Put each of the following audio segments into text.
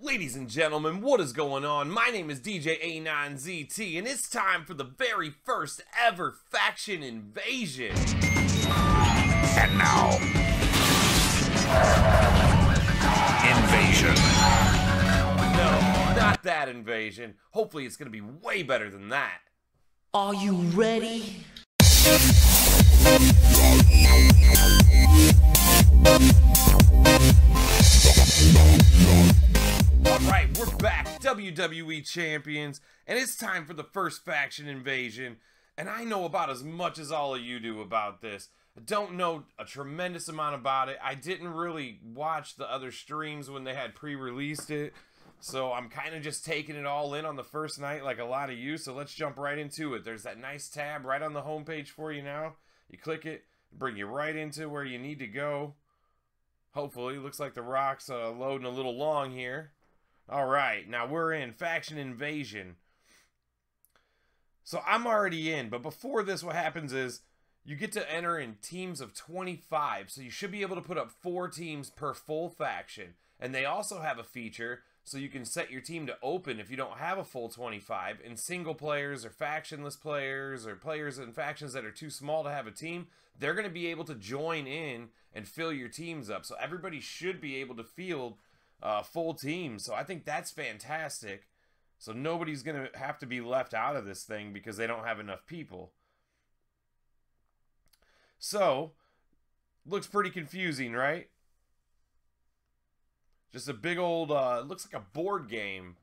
Ladies and gentlemen, what is going on? My name is djanonzt, and it's time for the very first ever faction invasion. And now, invasion. No, not that invasion. Hopefully it's going to be way better than that. Are you ready? Alright, we're back, WWE Champions, and it's time for the first faction invasion. And I know about as much as all of you do about this. I don't know a tremendous amount about it. I didn't really watch the other streams when they had pre-released it. So I'm kind of just taking it all in on the first night like a lot of you. So let's jump right into it. There's that nice tab right on the homepage for you now. You click it, bring you right into where you need to go. Hopefully, looks like the rock's loading a little long here. Alright, now we're in Faction Invasion. So I'm already in, but before this what happens is you get to enter in teams of 25. So you should be able to put up 4 teams per full faction. And they also have a feature so you can set your team to open if you don't have a full 25. And single players or factionless players or players in factions that are too small to have a team, they're going to be able to join in and fill your teams up. So everybody should be able to field full teams. So I think that's fantastic. So nobody's going to have to be left out of this thing because they don't have enough people. So, looks pretty confusing, right? Just a big old, looks like a board game.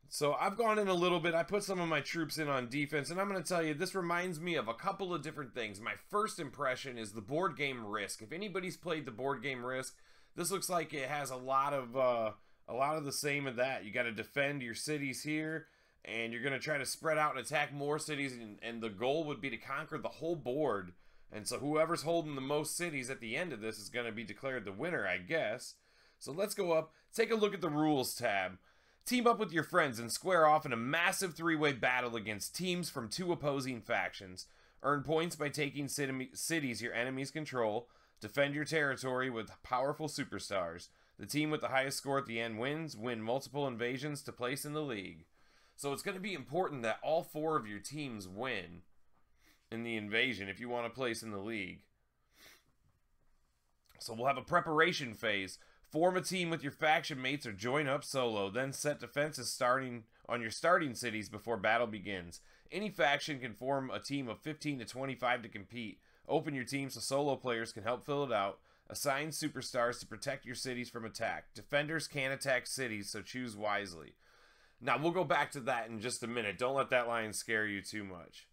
So I've gone in a little bit. I put some of my troops in on defense, and I'm going to tell you, this reminds me of a couple of different things. My first impression is the board game Risk. If anybody's played the board game Risk, this looks like it has a lot of the same of that. You got to defend your cities here, and you're going to try to spread out and attack more cities, and the goal would be to conquer the whole board. And so whoever's holding the most cities at the end of this is going to be declared the winner, I guess. So let's go up, take a look at the rules tab. Team up with your friends and square off in a massive 3-way battle against teams from 2 opposing factions. Earn points by taking cities your enemies control. Defend your territory with powerful superstars. The team with the highest score at the end wins. Win multiple invasions to place in the league. So it's going to be important that all 4 of your teams win in the invasion if you want to place in the league. So we'll have a preparation phase. Form a team with your faction mates or join up solo. Then set defenses starting on your starting cities before battle begins. Any faction can form a team of 15 to 25 to compete. Open your team so solo players can help fill it out. Assign superstars to protect your cities from attack. Defenders can't attack cities, so choose wisely. Now, we'll go back to that in just a minute. Don't let that line scare you too much.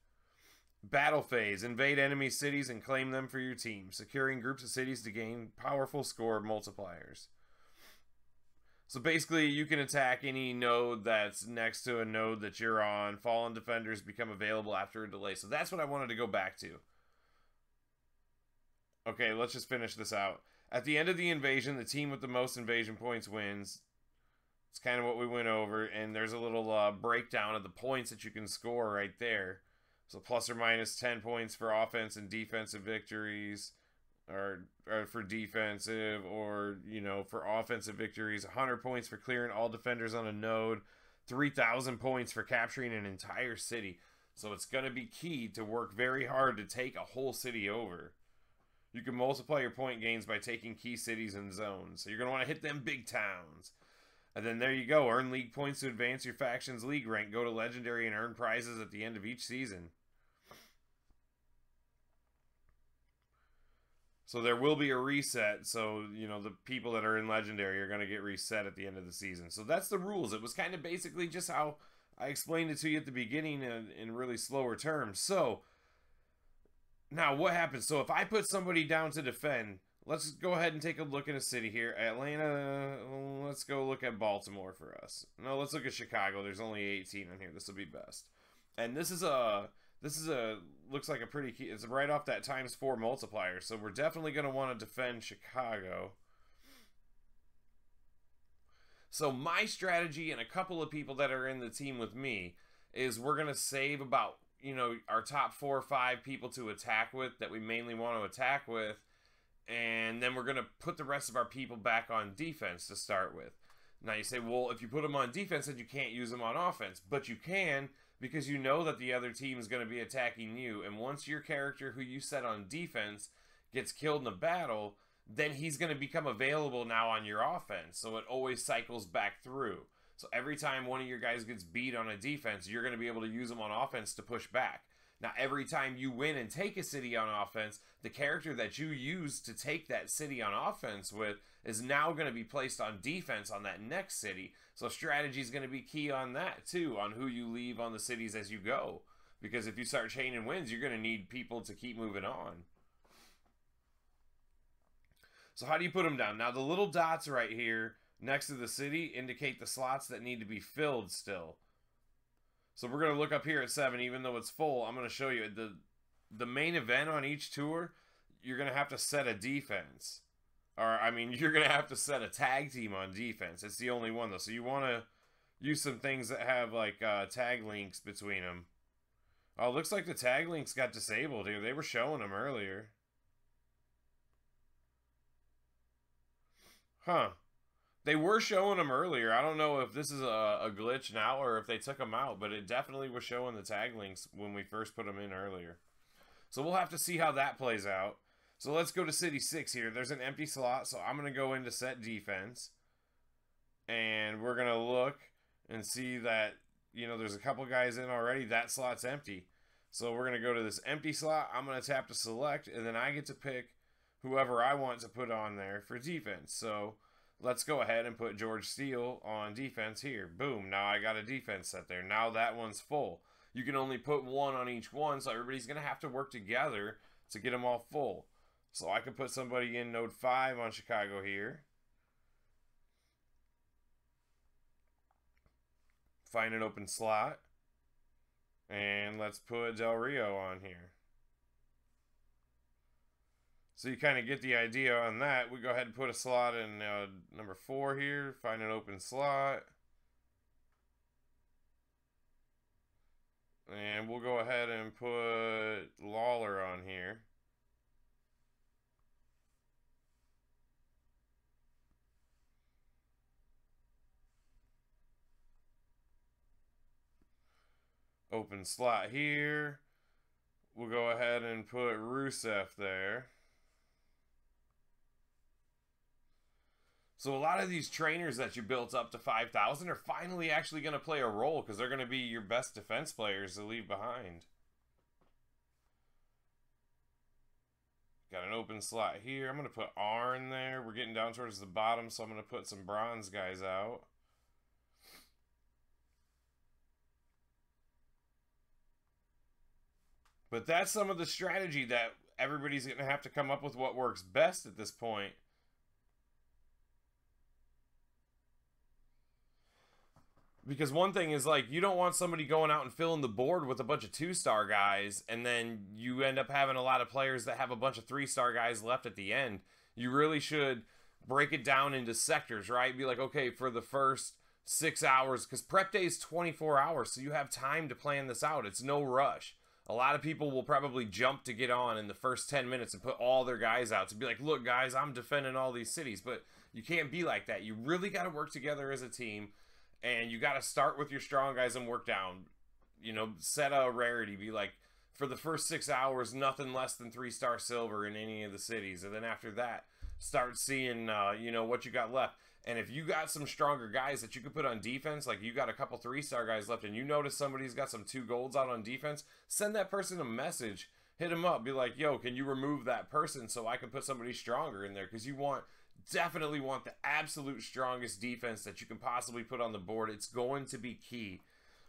Battle phase. Invade enemy cities and claim them for your team. Securing groups of cities to gain powerful score multipliers. So basically, you can attack any node that's next to a node that you're on. Fallen defenders become available after a delay. So that's what I wanted to go back to. Okay, let's just finish this out. At the end of the invasion, the team with the most invasion points wins. It's kind of what we went over. And there's a little breakdown of the points that you can score right there. So plus or minus 10 points for offense and defensive victories. Or for defensive, or, you know, for offensive victories. 100 points for clearing all defenders on a node. 3,000 points for capturing an entire city. So it's going to be key to work very hard to take a whole city over. You can multiply your point gains by taking key cities and zones. So you're going to want to hit them big towns. And then there you go. Earn league points to advance your faction's league rank. Go to Legendary and earn prizes at the end of each season. So there will be a reset. So, you know, the people that are in Legendary are going to get reset at the end of the season. So that's the rules. It was kind of basically just how I explained it to you at the beginning in really slower terms. So now, what happens? So if I put somebody down to defend, let's go ahead and take a look at a city here. Atlanta, let's go look at Baltimore for us. No, let's look at Chicago. There's only 18 on here. This will be best. And this is looks like a pretty key. It's right off that ×4 multiplier. So we're definitely going to want to defend Chicago. So my strategy and a couple of people that are in the team with me is we're going to save about, you know, our top 4 or 5 people to attack with that we mainly want to attack with. And then we're going to put the rest of our people back on defense to start with. Now you say, well, if you put them on defense, then you can't use them on offense. But you can, because you know that the other team is going to be attacking you. And once your character who you set on defense gets killed in a battle, then he's going to become available now on your offense. So it always cycles back through. So every time one of your guys gets beat on a defense, you're going to be able to use them on offense to push back. Now, every time you win and take a city on offense, the character that you use to take that city on offense with is now going to be placed on defense on that next city. So strategy is going to be key on that too, on who you leave on the cities as you go. Because if you start chaining wins, you're going to need people to keep moving on. So how do you put them down? Now, the little dots right here next to the city indicate the slots that need to be filled still. So we're going to look up here at 7, even though it's full. I'm going to show you the main event on each tour. You're going to have to set a defense. Or, I mean, you're going to have to set a tag team on defense. It's the only one, though. So you want to use some things that have, like, tag links between them. Oh, it looks like the tag links got disabled here. They were showing them earlier. Huh. They were showing them earlier. I don't know if this is a glitch now or if they took them out, but it definitely was showing the tag links when we first put them in earlier. So we'll have to see how that plays out. So let's go to City 6 here. There's an empty slot, so I'm going to go into set defense. And we're going to look and see that, you know, there's a couple guys in already. That slot's empty. So we're going to go to this empty slot. I'm going to tap to select, and then I get to pick whoever I want to put on there for defense. So let's go ahead and put George Steele on defense here. Boom. Now I got a defense set there. Now that one's full. You can only put one on each one, so everybody's going to have to work together to get them all full. So I can put somebody in node 5 on Chicago here. Find an open slot. And let's put Del Rio on here. So you kind of get the idea on that. We go ahead and put a slot in number 4 here. Find an open slot. And we'll go ahead and put Lawler on here. Open slot here. We'll go ahead and put Rusev there. So a lot of these trainers that you built up to 5,000 are finally actually going to play a role because they're going to be your best defense players to leave behind. Got an open slot here. I'm going to put Arn there. We're getting down towards the bottom, so I'm going to put some bronze guys out. But that's some of the strategy that everybody's going to have to come up with what works best at this point. Because one thing is, like, you don't want somebody going out and filling the board with a bunch of 2-star guys, and then you end up having a lot of players that have a bunch of 3-star guys left at the end. You really should break it down into sectors, right? Be like, okay, for the first 6 hours, because prep day is 24 hours, so you have time to plan this out. It's no rush. A lot of people will probably jump to get on in the first 10 minutes and put all their guys out to be like, look, guys, I'm defending all these cities. But you can't be like that. You really got to work together as a team. And you got to start with your strong guys and work down. You know, set a rarity. Be like, for the first 6 hours, nothing less than 3-star silver in any of the cities. And then after that, start seeing, you know, what you got left. And if you got some stronger guys that you could put on defense, like you got a couple 3-star guys left, and you notice somebody's got some 2 golds out on defense, send that person a message. Hit them up. Be like, yo, can you remove that person so I can put somebody stronger in there? Because you definitely want the absolute strongest defense that you can possibly put on the board. It's going to be key.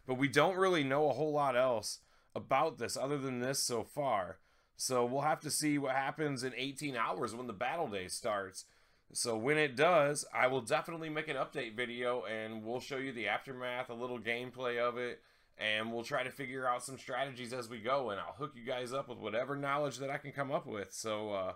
But we don't really know a whole lot else about this other than this so far. So we'll have to see what happens in 18 hours when the battle day starts. So when it does, I will definitely make an update video and we'll show you the aftermath, a little gameplay of it, and we'll try to figure out some strategies as we go, and I'll hook you guys up with whatever knowledge that I can come up with. So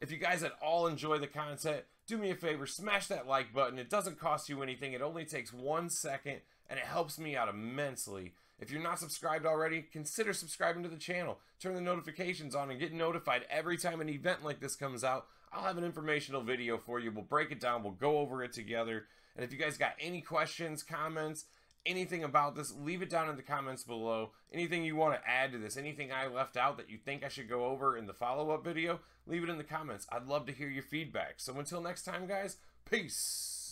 if you guys at all enjoy the content, do me a favor, smash that like button. It doesn't cost you anything. It only takes 1 second, and it helps me out immensely. If you're not subscribed already, consider subscribing to the channel. Turn the notifications on and get notified every time an event like this comes out. I'll have an informational video for you. We'll break it down. We'll go over it together. And if you guys got any questions, comments, anything about this, leave it down in the comments below. Anything you want to add to this, anything I left out that you think I should go over in the follow-up video, leave it in the comments. I'd love to hear your feedback. So until next time, guys, peace.